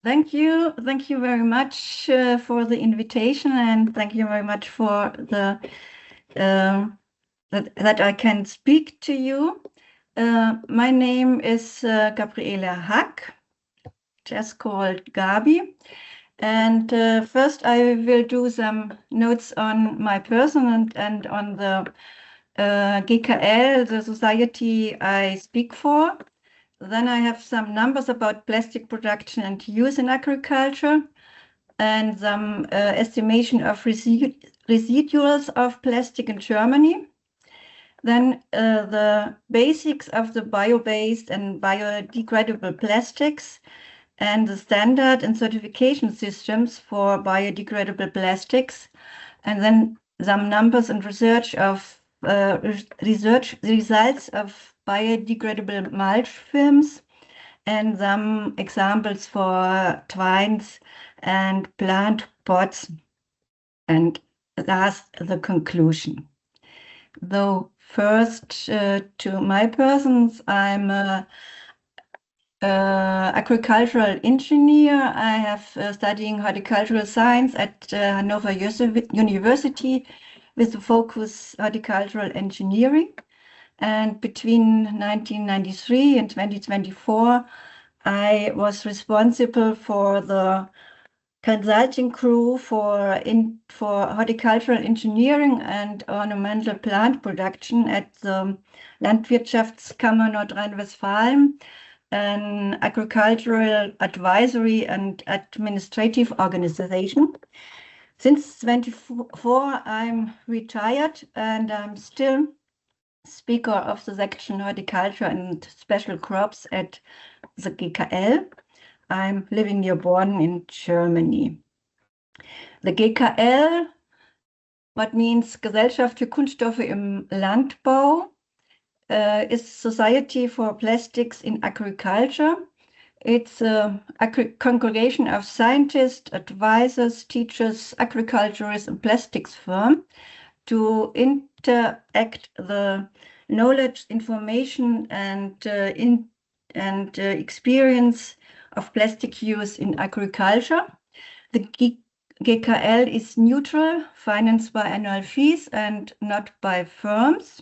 Thank you very much for the invitation, and thank you very much for the that I can speak to you. My name is Gabi Hack, just called Gabi. And first I will do some notes on my person and on the GKL, the society I speak for. Then I have some numbers about plastic production and use in agriculture, and some estimation of residuals of plastic in Germany. Then the basics of the bio-based and biodegradable plastics, and the standard and certification systems for biodegradable plastics, and then some numbers and research results of biodegradable mulch films, and some examples for twines and plant pots, and last the conclusion. Though first to my persons, I'm a agricultural engineer. I have studying horticultural science at Hannover University with the focus horticultural engineering. And between 1993 and 2024, I was responsible for the consulting crew for horticultural engineering and ornamental plant production at the Landwirtschaftskammer Nordrhein-Westfalen, an agricultural advisory and administrative organization. Since 24, I'm retired, and I'm still speaker of the section horticulture and special crops at the GKL. I'm living near Bonn in Germany. The GKL, what means Gesellschaft für Kunststoffe im Landbau, is Society for Plastics in Agriculture. It's a congregation of scientists, advisors, teachers, agriculturists, and plastics firm to interact the knowledge, information, and experience of plastic use in agriculture. The GKL is neutral, financed by annual fees and not by firms.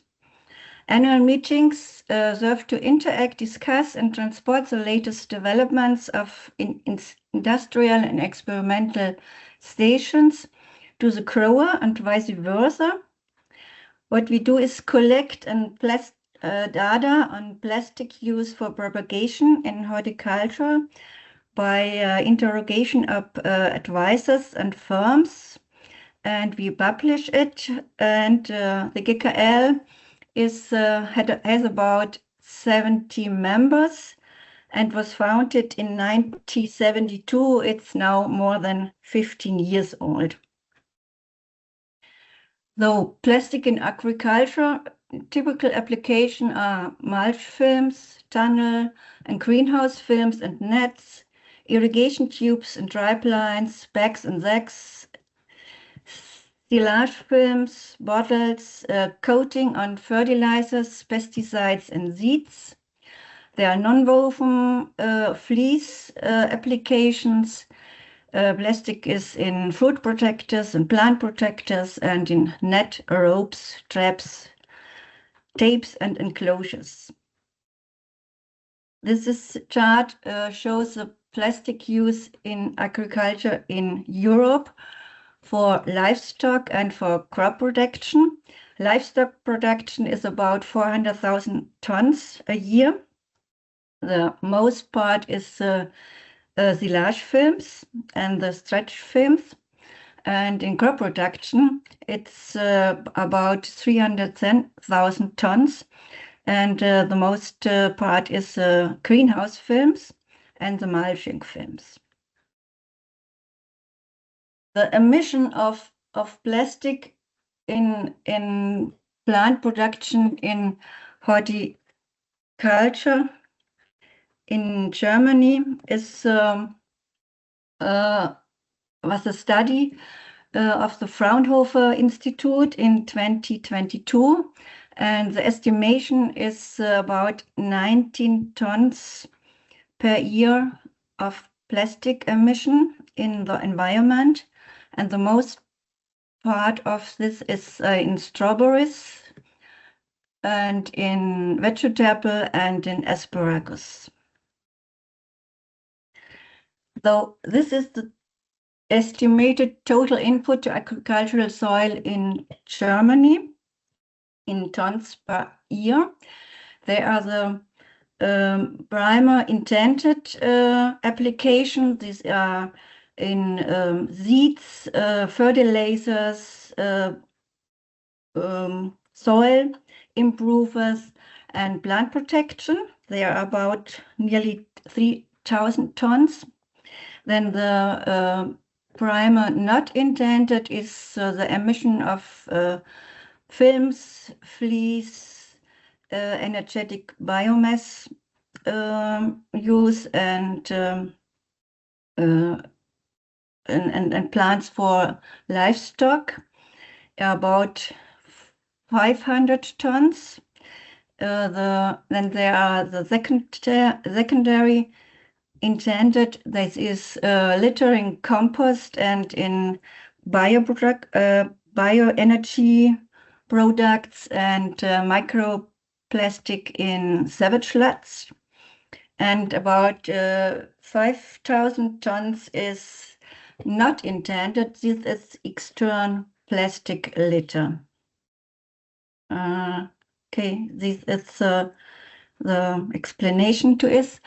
Annual meetings serve to interact, discuss, and transport the latest developments of industrial and experimental stations to the grower and vice versa. What we do is collect and data on plastic use for propagation in horticulture by interrogation of advisors and firms, and we publish it. And the GKL has about 70 members and was founded in 1972. It's now more than 15 years old. Though plastic in agriculture, typical application are mulch films, tunnel and greenhouse films and nets, irrigation tubes and dry lines, bags and sacks, silage films, bottles, coating on fertilizers, pesticides and seeds. There are non-woven fleece applications. Plastic is in fruit protectors and plant protectors, and in net, ropes, traps, tapes, and enclosures. This chart shows the plastic use in agriculture in Europe for livestock and for crop production. Livestock production is about 400,000 tons a year. The most part is silage films and the stretch films. And in crop production, it's about 310,000 tons. And the most part is greenhouse films and the mulching films. The emission of plastic in plant production in horticulture in Germany was a study of the Fraunhofer Institute in 2022, and the estimation is about 19 tons per year of plastic emission in the environment, and the most part of this is in strawberries and in vegetable and in asparagus. Though this is the estimated total input to agricultural soil in Germany in tons per year. There are the primer intended applications. These are in seeds, fertilizers, soil improvers, and plant protection. They are about nearly 3,000 tons. Then the primer not intended is the emission of films, fleece, energetic biomass use, and plants for livestock, about 500 tons. Then there are the secondary intended. This is littering compost and in bioenergy products and microplastic in savage floods. And about 5,000 tons is not intended. This is external plastic litter. Okay, this is the explanation to it.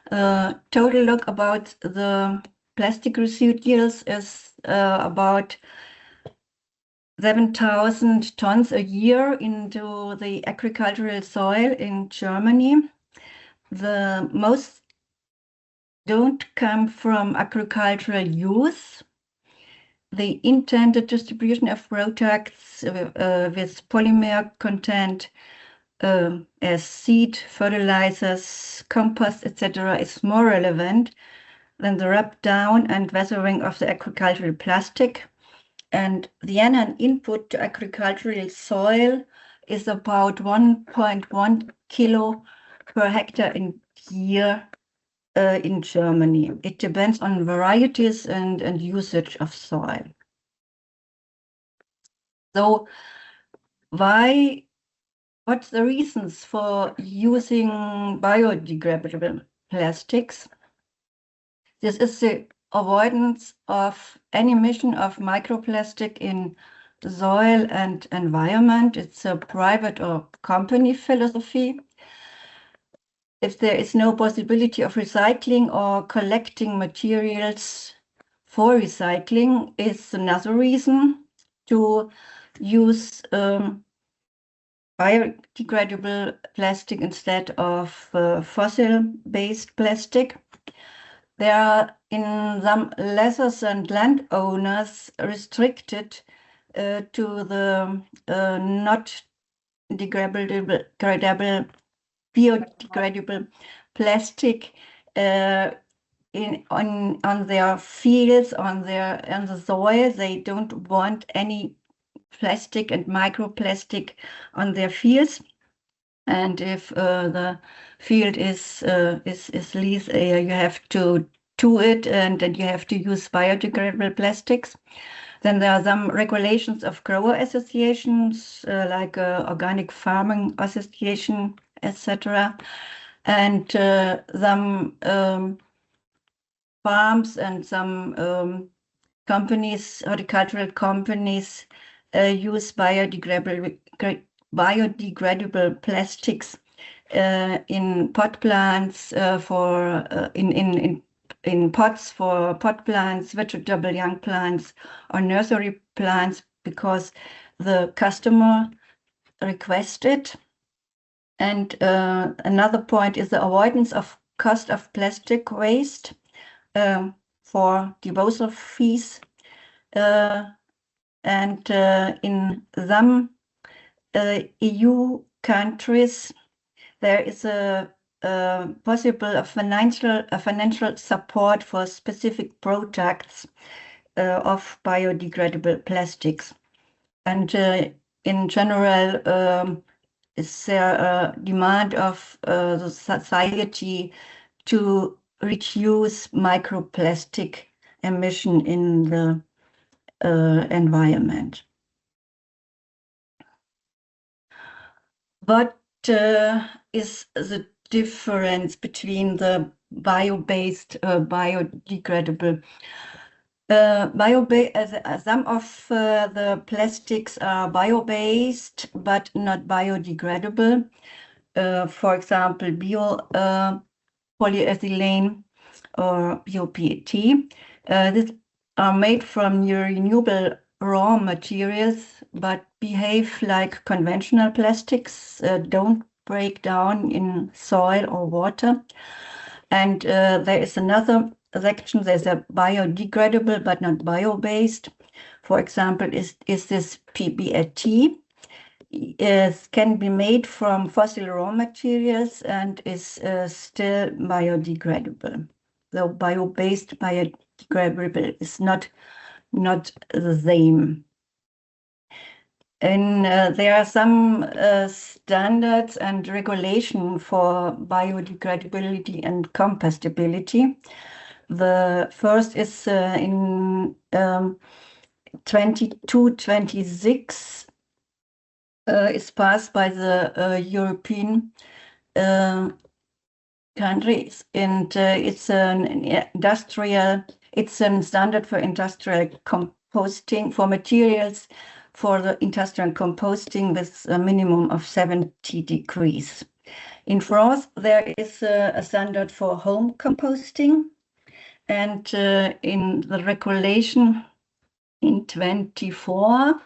Total look about the plastic residuals is about 7,000 tons a year into the agricultural soil in Germany. The most don't come from agricultural use. The intended distribution of products with polymer content as seed, fertilizers, compost, etc. is more relevant than the rub down and weathering of the agricultural plastic. And the annual input to agricultural soil is about 1.1 kilo per hectare in year in Germany. It depends on varieties and usage of soil. So what's the reasons for using biodegradable plastics? This is the avoidance of any emission of microplastic in the soil and environment. It's a private or company philosophy. If there is no possibility of recycling or collecting materials for recycling, is another reason to use biodegradable plastic instead of fossil-based plastic. There are in some lessors and landowners restricted to the not biodegradable plastic on their fields, on the soil. They don't want any plastic and microplastic on their fields. And if the field is leased, you have to do it, and you have to use biodegradable plastics. Then there are some regulations of grower associations, like Organic Farming Association, etc. And some farms and some companies, horticultural companies, use biodegradable plastics in pot plants in pots for pot plants, vegetable young plants, or nursery plants, because the customer requested. And another point is the avoidance of cost of plastic waste for disposal fees. And in some EU countries, there is a possible financial support for specific products of biodegradable plastics. And in general, is there a demand of the society to reduce microplastic emission in the environment. What is the difference between the bio-based, biodegradable? Some of the plastics are bio-based but not biodegradable. For example, polyethylene or bio-PET. These are made from renewable raw materials but behave like conventional plastics, don't break down in soil or water. And there is another section, there's a biodegradable but not bio-based. For example, is this PBAT. It can be made from fossil raw materials and is still biodegradable. So bio-based, biodegradable is not the same. And there are some standards and regulation for biodegradability and compostability. The first is in 2226 is passed by the European countries, and it's a standard for industrial composting for materials for the industrial composting with a minimum of 70 degrees. In France, there is a standard for home composting, and in the regulation in 24,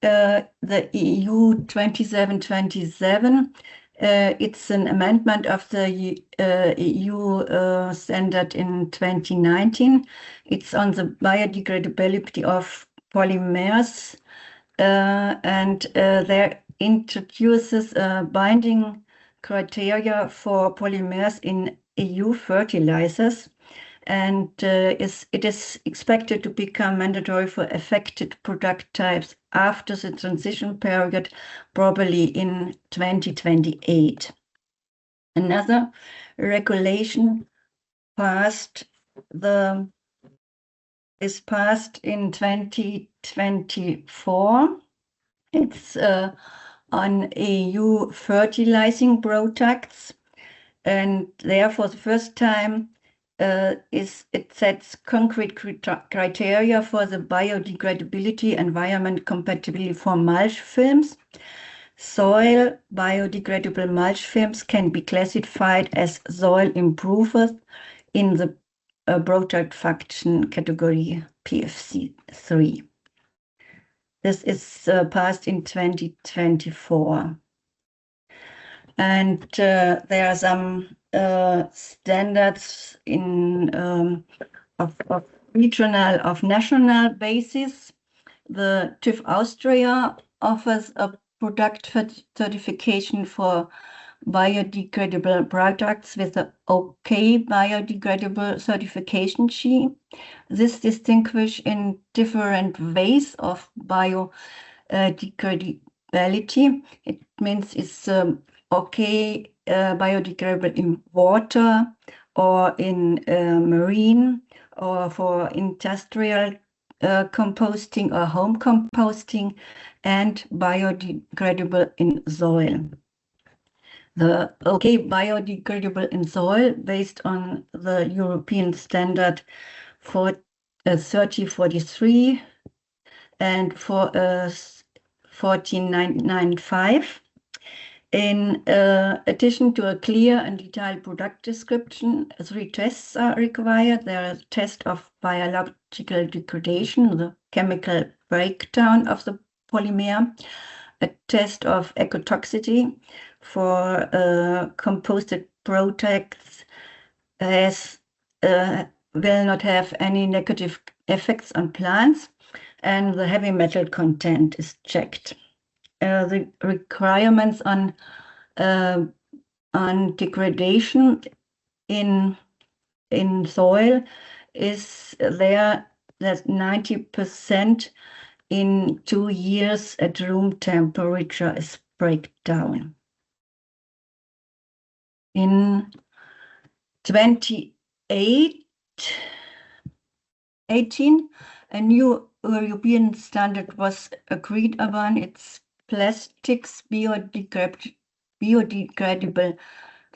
the EU 2727, it's an amendment of the EU standard in 2019. It's on the biodegradability of polymers, and there introduces binding criteria for polymers in EU fertilizers, and it is expected to become mandatory for affected product types after the transition period, probably in 2028. Another regulation is passed in 2024. It's on EU fertilizing products, and there for the first time it sets concrete criteria for the biodegradability, environment compatibility for mulch films. Soil biodegradable mulch films can be classified as soil improvers in the product function category PFC3. This is passed in 2024. And there are some standards of regional, of national basis. The TÜV Austria offers a product certification for biodegradable products with the OK biodegradable certification scheme. This distinguishes in different ways of biodegradability. It means it's OK biodegradable in water or in marine or for industrial composting or home composting, and biodegradable in soil. The OK biodegradable in soil, based on the European standard for 3043 and for 14995. In addition to a clear and detailed product description, 3 tests are required. There is a test of biological degradation, the chemical breakdown of the polymer, a test of ecotoxicity for composted products as will not have any negative effects on plants, and the heavy metal content is checked. The requirements on degradation in soil is there that 90% in 2 years at room temperature is breakdown. In 20 2018, a new European standard was agreed upon. It's plastics biodegradable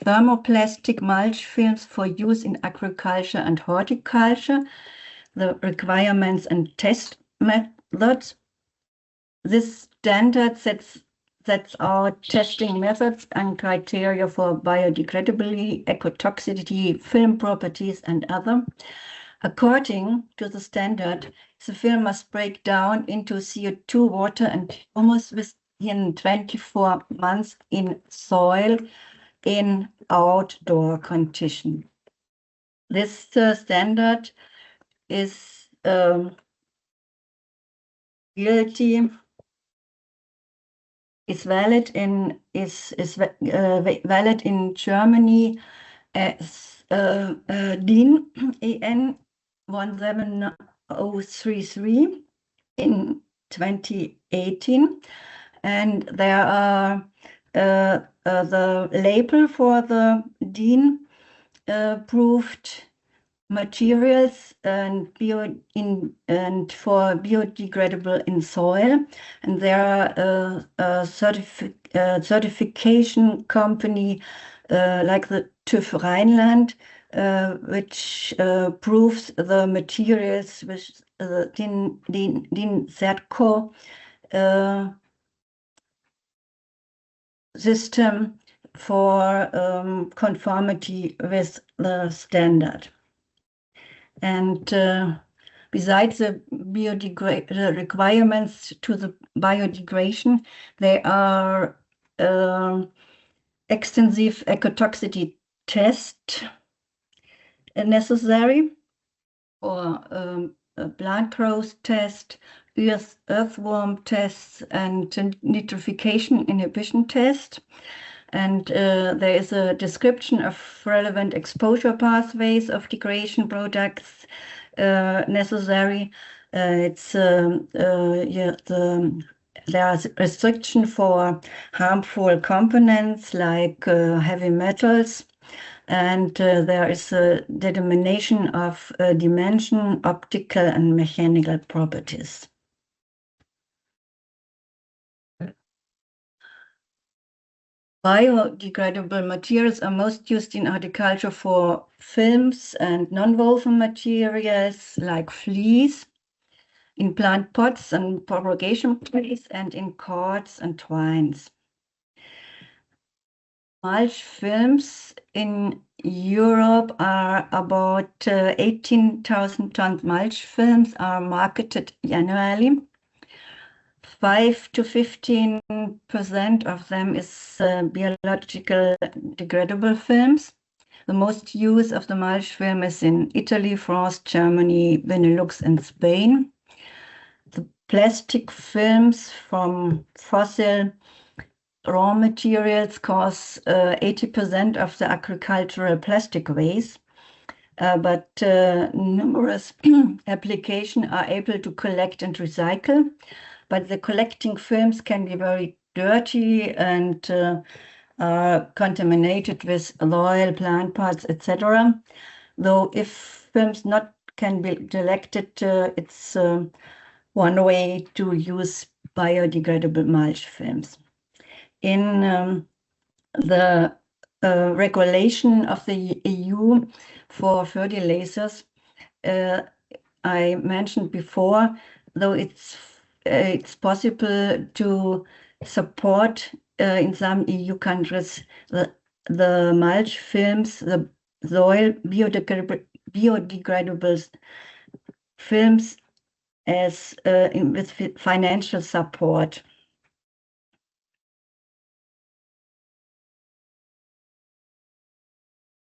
thermoplastic mulch films for use in agriculture and horticulture, the requirements and test methods. This standard sets out testing methods and criteria for biodegradability, ecotoxicity, film properties, and other. According to the standard, the film must break down into CO2, water, and humus within 24 months in soil in outdoor condition. This standard is valid in Germany as DIN EN 17033 in 2018, and there are the label for the DIN approved materials and for biodegradable in soil, and there are a certification company like the TÜV Rheinland, which proves the materials with DIN Certco system for conformity with the standard. And besides the requirements to the biodegradation, there are extensive ecotoxicity tests necessary for a plant growth test, earthworm tests, and nitrification inhibition test. And there is a description of relevant exposure pathways of degradation products necessary. There are restrictions for harmful components like heavy metals, and there is a determination of dimension, optical, and mechanical properties. Biodegradable materials are most used in horticulture for films and non-woven materials like fleece, in plant pots and propagation trays, and in cords and twines. Mulch films in Europe are about 18,000 tons. Mulch films are marketed annually. 5 to 15% of them is biological degradable films. The most use of the mulch film is in Italy, France, Germany, Benelux, and Spain. The plastic films from fossil raw materials cause 80% of the agricultural plastic waste, but numerous applications are able to collect and recycle. But the collecting films can be very dirty and are contaminated with oil, plant parts, etc. Though if films can be collected, it's one way to use biodegradable mulch films. In the regulation of the EU for fertilizers, I mentioned before, though it's possible to support in some EU countries the mulch films, the soil biodegradable films as with financial support.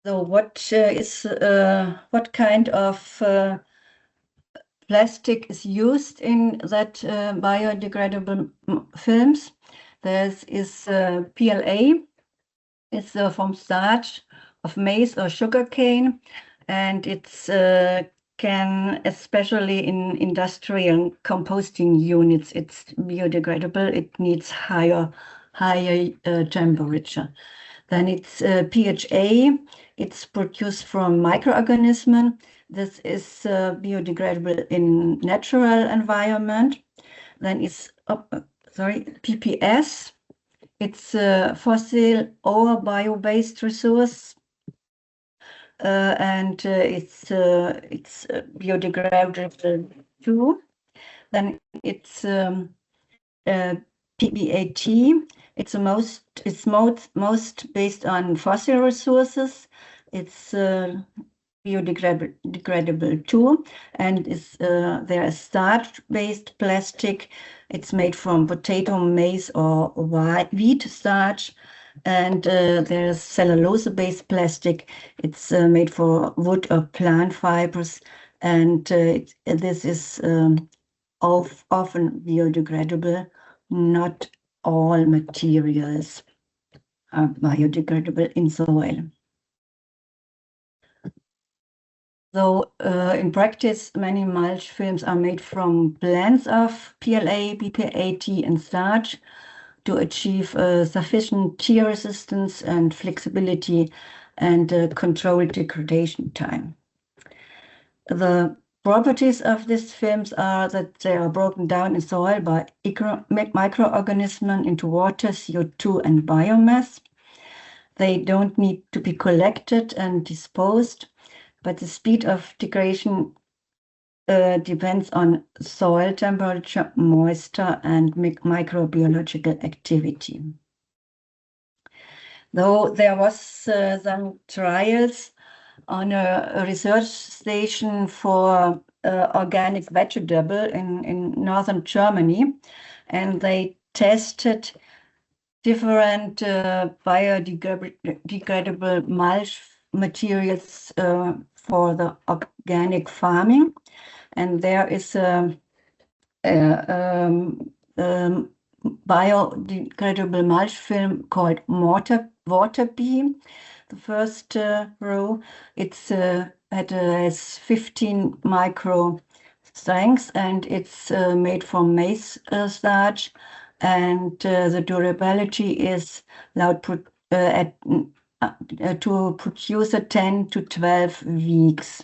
So what kind of plastic is used in that biodegradable films? There is PLA. It's from starch of maize or sugarcane, and it's can, especially in industrial composting units, it's biodegradable. It needs higher temperature. Then it's PHA. It's produced from microorganisms. This is biodegradable in natural environment. Then it's PPS. It's fossil or bio-based resource, and it's biodegradable too. Then it's PBAT. It's most based on fossil resources. It's biodegradable too, and there is starch-based plastic. It's made from potato, maize, or wheat starch, and there's cellulose-based plastic. It's made for wood or plant fibers, and this is often biodegradable. Not all materials are biodegradable in soil. So in practice, many mulch films are made from blends of PLA, BPAT, and starch to achieve sufficient tear resistance and flexibility and control degradation time. The properties of these films are that they are broken down in soil by microorganisms into water, CO2, and biomass. They don't need to be collected and disposed, but the speed of degradation depends on soil temperature, moisture, and microbiological activity. Though there was some trials on a research station for organic vegetable in northern Germany, and they tested different biodegradable mulch materials for the organic farming. And there is a biodegradable mulch film called water beam. The first row, has 15 micro strengths, and it's made from maize starch, and the durability is allowed to produce 10 to 12 weeks.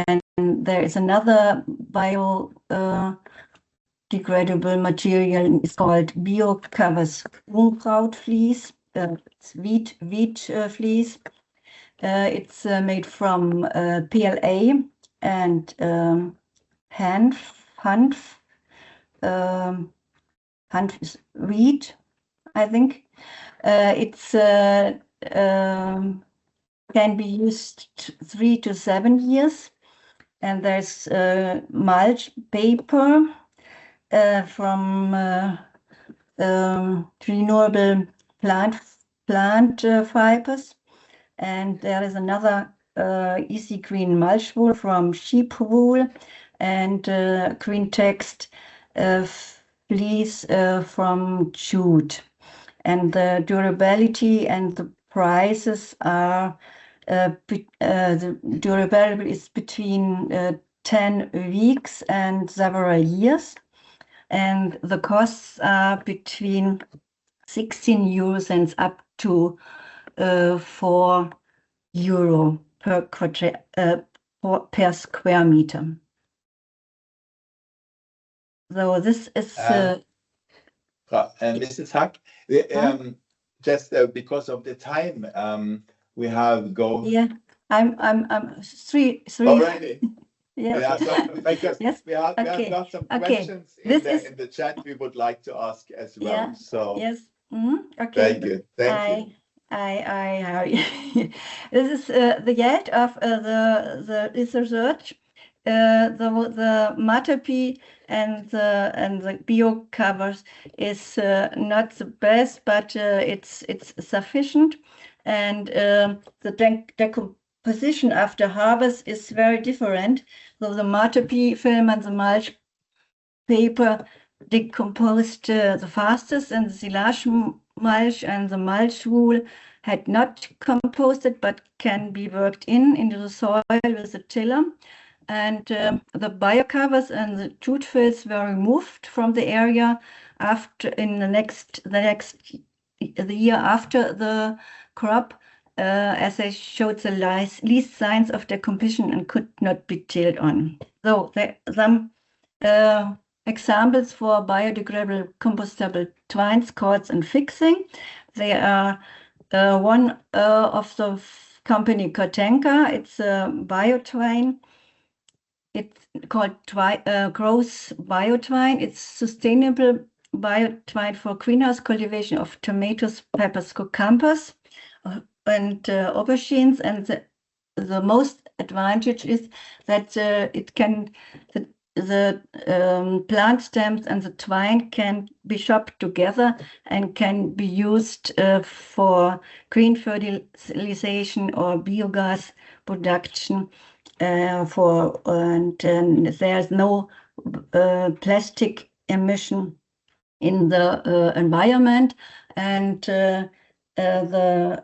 And there is another biodegradable material. It's called covers Unkraut fleece. It's wheat fleece. It's made from PLA and hanf is wheat, I think. It's can be used 3 to 7 years. And there's mulch paper from renewable plant fibers, and there is another easy green mulch wool from sheep wool, and green text fleece from jute. And the durability and the prices are the durability is between 10 weeks and several years, and the costs are between 16 euro cents up to €4 per square meter. So this is Mrs. Hack, just because of the time, we have go. Yeah, I'm three. Already. Yeah. So because Yes. we have got some questions in the chat we would like to ask as well. Yeah. So yes. Okay. Very good. Thank you. This is the yield of the research. The Matapi and the bio covers is not the best, but it's sufficient, and the decomposition after harvest is very different. So the Matapi film and the mulch paper decomposed the fastest, and the silage mulch and the mulch wool had not composted but can be worked into the soil with a tiller. And the bio covers and the jute fills were removed from the area after the year after the crop, as I showed the least signs of decomposition and could not be tilled on. So there are some examples for biodegradable compostable twines, cords, and fixing. They are one of the company Kotenka. It's a biotwine. It's called Gross Biotwine. It's sustainable biotwine for greenhouse cultivation of tomatoes, peppers, cucumbers, and aubergines. And the most advantage is that the plant stems and the twine can be chopped together and can be used for green fertilization or biogas production. And there's no plastic emission in the environment, and the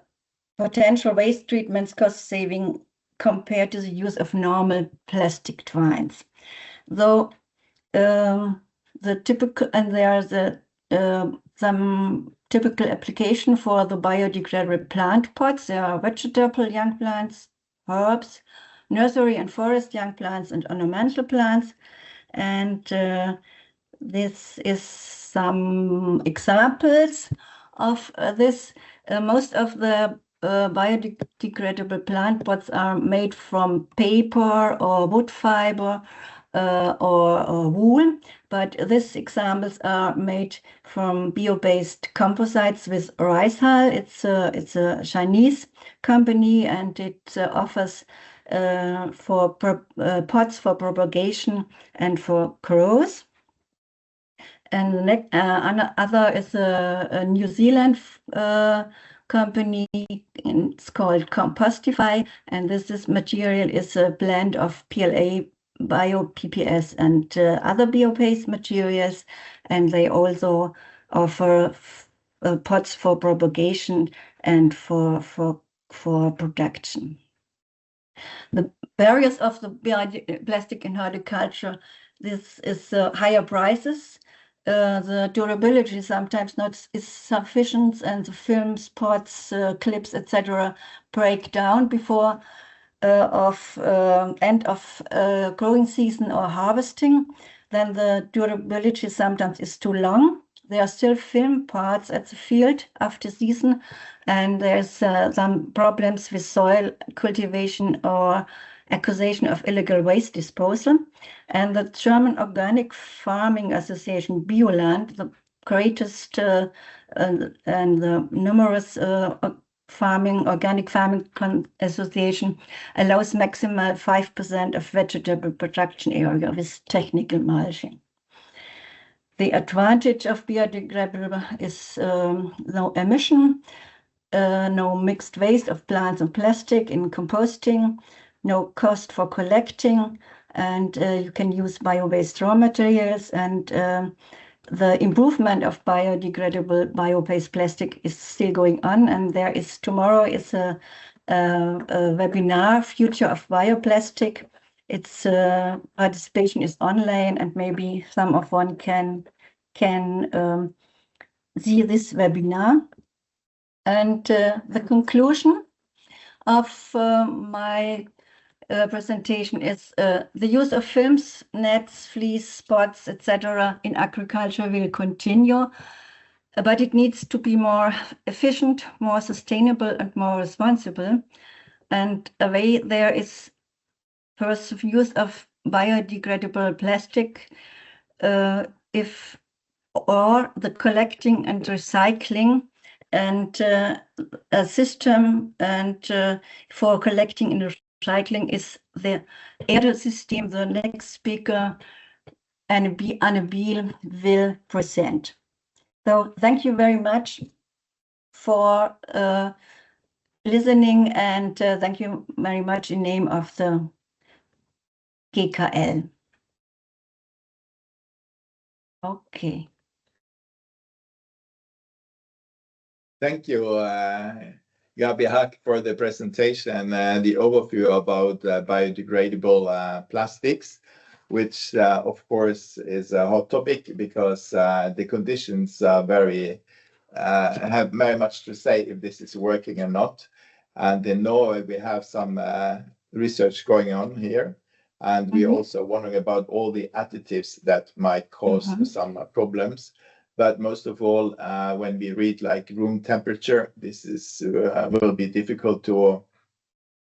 potential waste treatments cost saving compared to the use of normal plastic twines. Though the typical, and there are some typical application for the biodegradable plant pots. There are vegetable young plants, herbs, nursery and forest young plants, and ornamental plants. And this is some examples of this. Most of the biodegradable plant pots are made from paper or wood fiber or wool, but these examples are made from bio-based composites with rice hull. It's a Chinese company, and it offers for pots for propagation and for growth. And the next other is a New Zealand company. It's called Compostify, and this material is a blend of PLA, bio-PPS, and other bio-based materials, and they also offer pots for propagation and for production. The barriers of the bioplastic in horticulture, this is higher prices. The durability sometimes not is sufficient, and the films, pots, clips, etc. break down before end of growing season or harvesting. Then the durability sometimes is too long. There are still film parts at the field after season, and there's some problems with soil cultivation or accusation of illegal waste disposal. And the German Organic Farming Association, Bioland, the greatest and the numerous organic farming association, allows maximal 5% of vegetable production area with technical mulching. The advantage of biodegradable is no emission, no mixed waste of plants and plastic in composting, no cost for collecting, and you can use bio-based raw materials. And the improvement of biodegradable bio-based plastic is still going on, and there is tomorrow is a webinar, Future of Bioplastic. Its participation is online, and maybe some of one can see this webinar. And the conclusion of my presentation is the use of films, nets, fleece, spots, etc. in agriculture will continue, but it needs to be more efficient, more sustainable, and more responsible. And a way there is first use of biodegradable plastic, or the collecting and recycling, and a system and for collecting and recycling is the ERDE system. The next speaker, Anne-Biel, will present. So thank you very much for listening, and thank you very much in name of the GKL. Okay. Thank you, Gabi Hack, for the presentation and the overview about biodegradable plastics, which of course is a hot topic because the conditions vary have very much to say if this is working or not. And in Norway, we have some research going on here. And we're also wondering about all the additives that might cause some problems. But most of all, when we read like room temperature, this is will be difficult to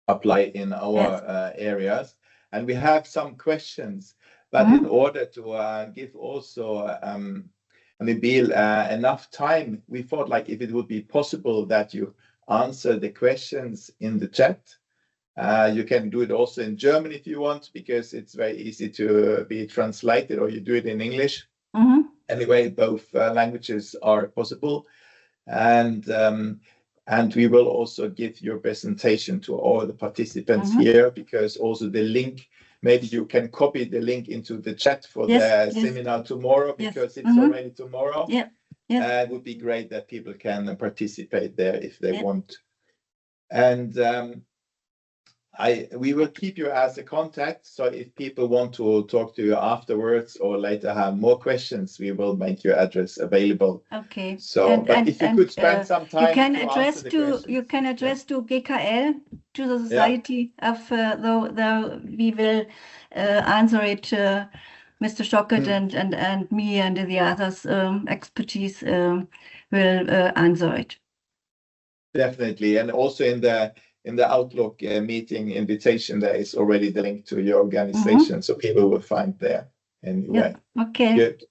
apply in our areas. And we have some questions, but in order to give also maybe enough time, we thought like if it would be possible that you answer the questions in the chat. You can do it also in German if you want, because it's very easy to be translated, or you do it in English. Anyway, both languages are possible. And we will also give your presentation to all the participants here, because also the link, maybe you can copy the link into the chat for the seminar tomorrow, because it's already tomorrow. It would be great that people can participate there if they want. And we will keep you as a contact. So if people want to talk to you afterwards or later have more questions, we will make your address available. Okay. So, but if you could spend some time you can to address answer the to questions. you can address to GKL, to the Society of though we will answer it. Mr. Stockert and me and the others expertise will answer it. Definitely, and also in the Outlook meeting invitation, there is already the link to your organization, so people will find there anyway. Okay. Good.